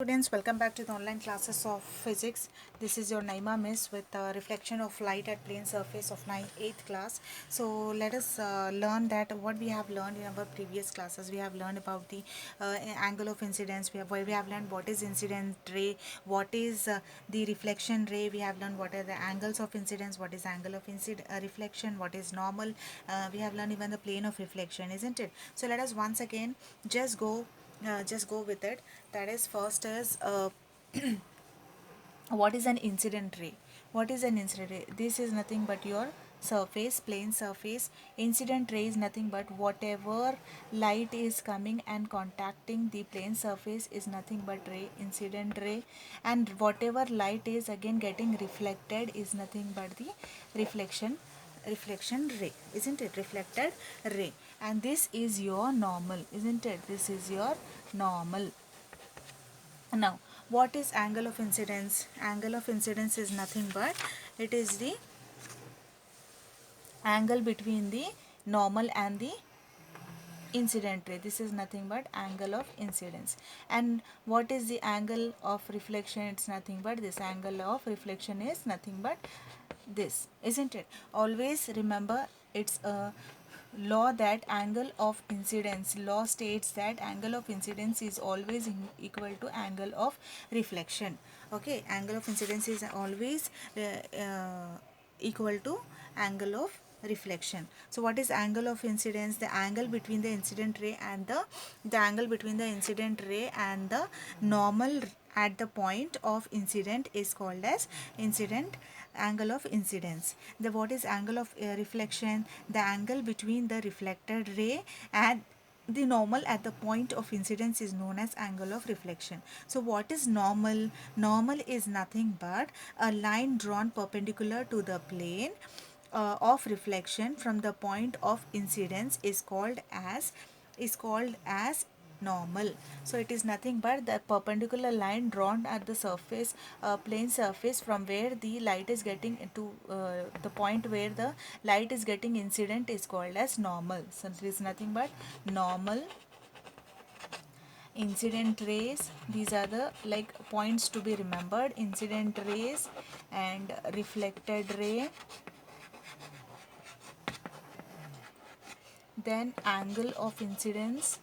Students, welcome back to the online classes of physics. This is your Naima Miss with reflection of light at plane surface of 8th class. So let us learn that what we have learned in our previous classes. We have learned about the angle of incidence. We have learned what is incident ray, what is the reflection ray. We have learned what are the angles of incidence, what is angle of reflection, what is normal. We have learned even the plane of reflection, isn't it? So let us once again just go with it. That is, first is what is an incident ray? What is an incident ray? This is nothing but your surface, plane surface. Incident ray is nothing but whatever light is coming and contacting the plane surface is nothing but ray, incident ray. And whatever light is again getting reflected is nothing but the reflection ray, isn't it? Reflected ray. And this is your normal, isn't it? This is your normal. Now, what is angle of incidence? Angle of incidence is nothing but it is the angle between the normal and the incident ray. This is nothing but angle of incidence. And what is the angle of reflection? It's nothing but this. Angle of reflection is nothing but this, isn't it? Always remember, it's a law that angle of incidence, law states that angle of incidence is always equal to angle of reflection. Okay, angle of incidence is always equal to angle of reflection. So what is angle of incidence? The angle between the incident ray and the angle between the incident ray and the normal at the point of incident is called as incident angle of incidence. The what is angle of reflection? The angle between the reflected ray and the normal at the point of incidence is known as angle of reflection. So what is normal? Normal is nothing but a line drawn perpendicular to the plane of reflection from the point of incidence is called as normal. So it is nothing but the perpendicular line drawn at the surface, plane surface, from where the light is getting into the point where the light is getting incident is called as normal. So it is nothing but normal, incident rays. These are the like points to be remembered: incident rays and reflected ray, then angle of incidence,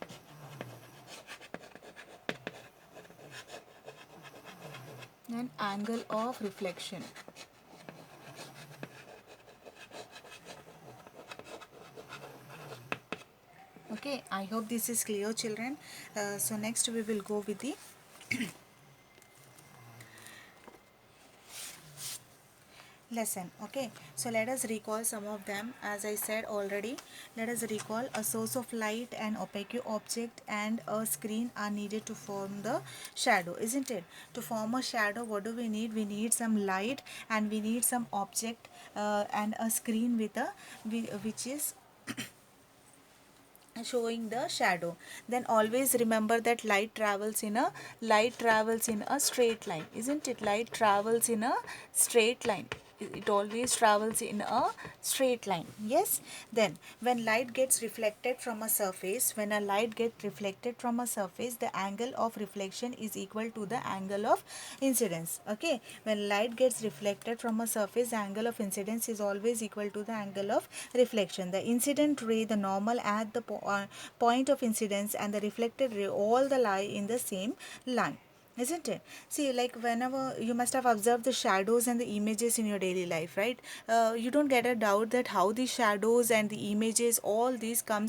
then angle of reflection. Okay, I hope this is clear, children. So next we will go with the lesson. Okay, so let us recall some of them. As I said already, let us recall: a source of light, an opaque object, and a screen are needed to form the shadow, isn't it? To form a shadow, what do we need? We need some light and we need some object and a screen with a which is showing the shadow. Then always remember that light travels in a straight line, isn't it? Light travels in a straight line. It always travels in a straight line. Yes. Then when light gets reflected from a surface, the angle of reflection is equal to the angle of incidence. Okay, when light gets reflected from a surface, the angle of incidence is always equal to the angle of reflection. The incident ray, the normal at the point of incidence, and the reflected ray all the lie in the same line, isn't it? See, like whenever you must have observed the shadows and the images in your daily life, right? You don't get a doubt that how the shadows and the images, all these come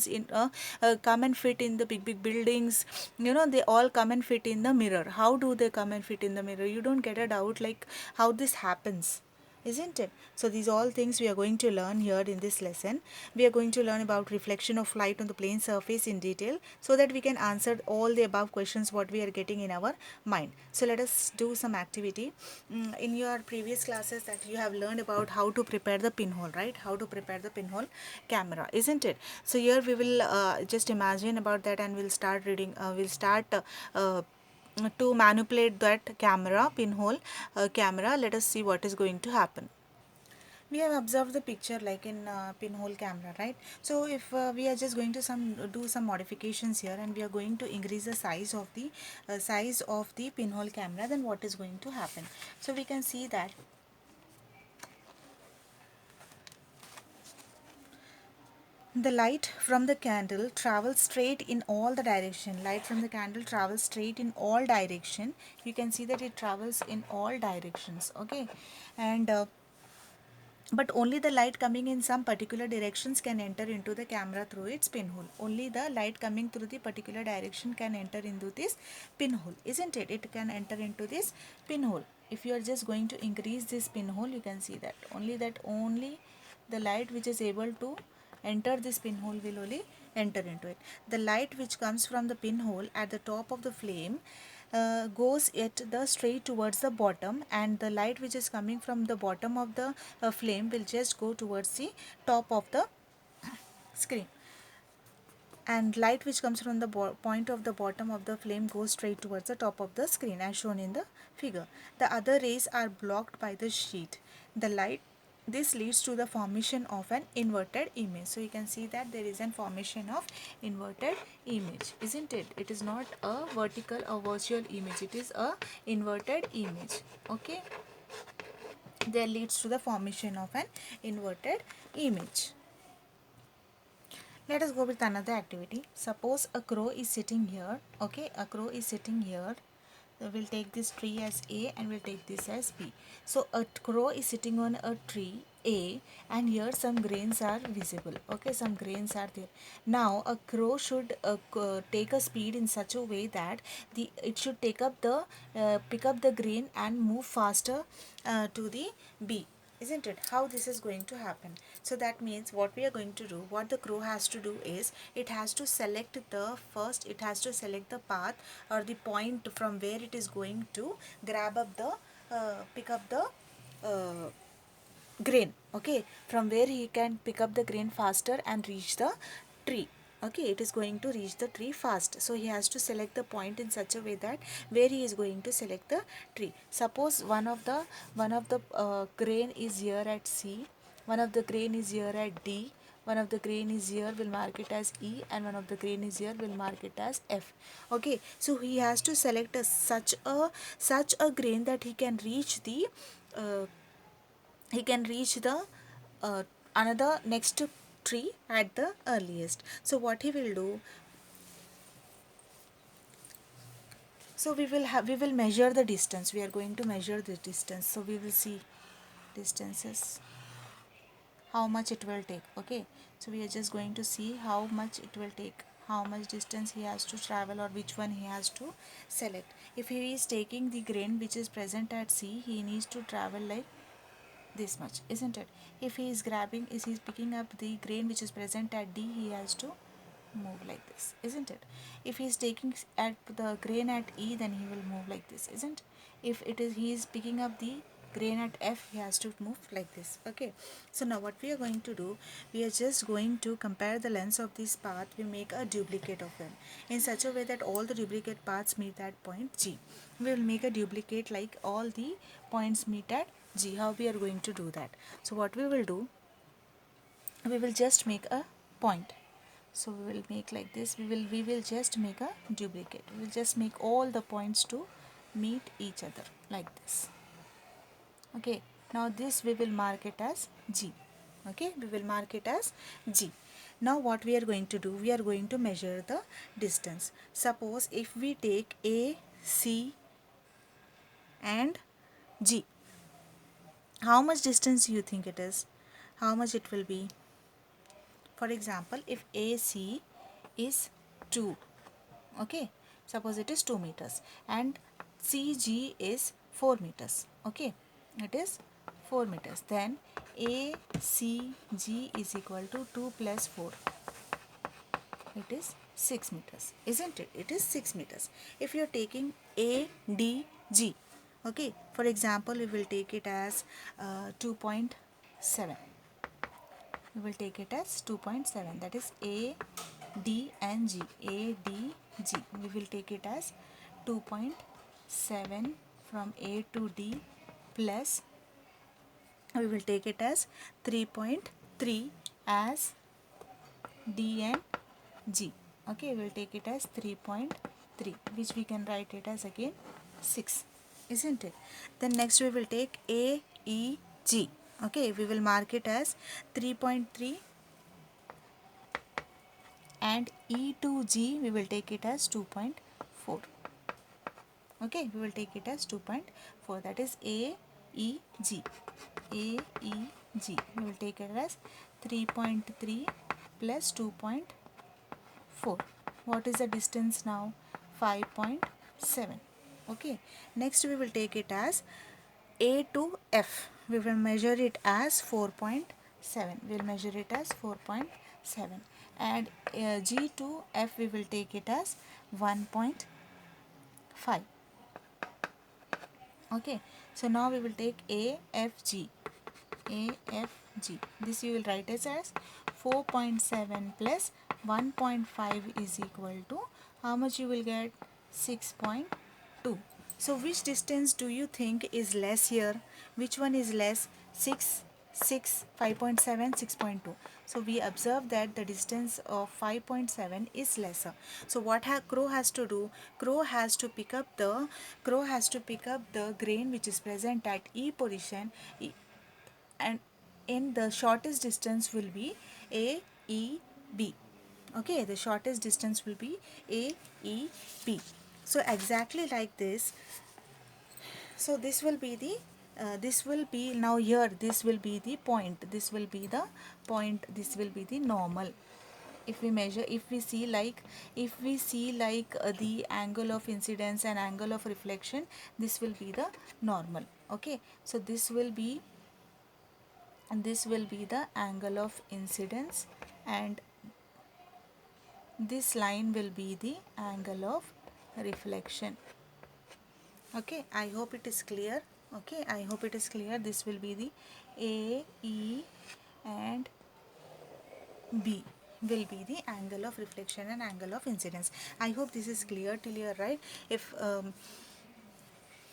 and fit in the big buildings. They all come and fit in the mirror. How do they come and fit in the mirror? You don't get a doubt like how this happens, isn't it? So these all things we are going to learn here in this lesson. We are going to learn about reflection of light on the plane surface in detail, so that we can answer all the above questions what we are getting in our mind. So let us do some activity. In your previous classes that you have learned about how to prepare the pinhole, right? How to prepare the pinhole camera, isn't it? So here we will just imagine about that, and we'll start reading. We'll start to manipulate that pinhole camera. Let us see what is going to happen. we have observed the picture like in pinhole camera, right? So if we are just going to do some modifications here, and we are going to increase the size of the pinhole camera, then what is going to happen? So we can see that the light from the candle travels straight in all the direction. Light from the candle travels straight in all direction. You can see that it travels in all directions, okay? And but only the light coming in some particular directions can enter into the camera through its pinhole. Only the light coming through the particular direction can enter into this pinhole, isn't it? It can enter into this pinhole. If you are just going to increase this pinhole, you can see that only the light which is able to enter this pinhole will only enter into it. The light which comes from the pinhole at the top of the flame goes at the straight towards the bottom, and the light which is coming from the bottom of the flame will just go towards the top of the screen, and light which comes from the point of the bottom of the flame goes straight towards the top of the screen as shown in the figure. The other rays are blocked by the sheet. The light This leads to the formation of an inverted image. So you can see that there is a formation of inverted image, isn't it? It is not a vertical or virtual image, it is a inverted image, okay? That leads to the formation of an inverted image. Let us go with another activity. Suppose a crow is sitting here. Okay, a crow is sitting here. So we'll take this tree as A and we'll take this as B. So a crow is sitting on a tree A, and here some grains are visible. Okay, some grains are there. Now a crow should take a speed in such a way that it should take up the pick up the grain and move faster to the B, isn't it? How this is going to happen? So that means what we are going to do, what the crow has to do is, it has to select the path or the point from where it is going to grab up the pick up the uh, grain, okay, from where he can pick up the grain faster and reach the tree. Okay, it is going to reach the tree fast, so he has to select the point in such a way that where he is going to select the tree. Suppose one of the grain is here at C, one of the grain is here at D, one of the grain is here, will mark it as E, and one of the grain is here, will mark it as F. Okay, so he has to select such a grain that uh, he can reach the another next tree at the earliest. So what he will do, so we will measure the distance. We are going to measure the distance. So we will see distances, how much it will take. Okay, so we are just going to see how much it will take, how much distance he has to travel, or which one he has to select. If he is taking the grain which is present at C, he needs to travel like this much, isn't it? If he is picking up the grain which is present at D, he has to move like this, isn't it? If he is taking at the grain at E, then he will move like this, isn't? If it is he is picking up the grain at F, he has to move like this. Okay, so now what we are going to do, we are just going to compare the lengths of this path. We make a duplicate of them in such a way that all the duplicate paths meet that point G. We will make a duplicate like all the points meet at G. How we are going to do that? So what we will do, we will just make a point. So we will make like this. We will just make a duplicate. We will just make all the points to meet each other like this. Okay, now this we will mark it as G. Okay, we will mark it as G. Now what we are going to do, we are going to measure the distance. Suppose if we take A, C and G, how much distance you think it is? How much it will be? For example, if AC is 2, okay, suppose it is 2 meters, and CG is 4 meters, okay, it is 4 meters, then ACG is equal to 2 plus 4, it is 6 meters, isn't it? It is 6 meters. If you are taking ADG, okay, for example, we will take it as 2.7. We will take it as 2.7, that is A, D and G. A, D, G. We will take it as 2.7 from A to D plus we will take it as 3.3 as D and G. Okay, we will take it as 3.3, which we can write it as again 6, isn't it? Then next we will take A, E, G. Okay, we will mark it as 3.3, and E to G we will take it as 2.4. Okay, we will take it as 2.4, that is A, E, G. A, E, G. We will take it as 3.3 plus 2.4. What is the distance now? 5.7. Okay, next we will take it as A to F. We will measure it as 4.7. We will measure it as 4.7. And G to F we will take it as 1.5. Okay, so now we will take AFG. AFG. This you will write as 4.7 plus 1.5 is equal to how much you will get? 6.2. So which distance do you think is less here? Which one is less? 5.7, 6.2. So we observe that the distance of 5.7 is lesser. So what crow has to do? Crow has to pick up the grain which is present at E position, and in the shortest distance will be A, E, B. Okay, the shortest distance will be A, E, B. So exactly like this. So this will be the this will be now here, this will be the point, this will be the point, this will be the normal. If we measure, if we see like the angle of incidence and angle of reflection, this will be the normal. Okay, so this will be the angle of incidence, and this line will be the angle of reflection. Okay, I hope it is clear. Okay, I hope it is clear. This will be the A, E, and B will be the angle of reflection and angle of incidence. I hope this is clear till here, right? If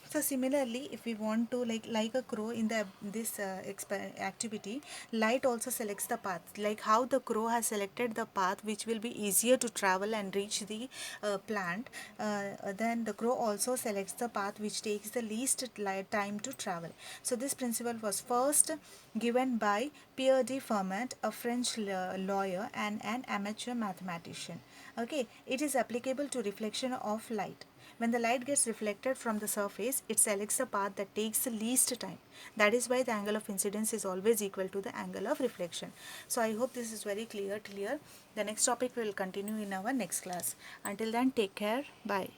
so similarly, if we want to like a crow in the this activity, light also selects the path. Like how the crow has selected the path which will be easier to travel and reach the plant, then the crow also selects the path which takes the least time to travel. So this principle was first given by Pierre de Fermat, a French lawyer and an amateur mathematician. Okay, it is applicable to reflection of light. When the light gets reflected from the surface, it selects the path that takes the least time. That is why the angle of incidence is always equal to the angle of reflection. So I hope this is very clear. The next topic we will continue in our next class. Until then, take care. Bye.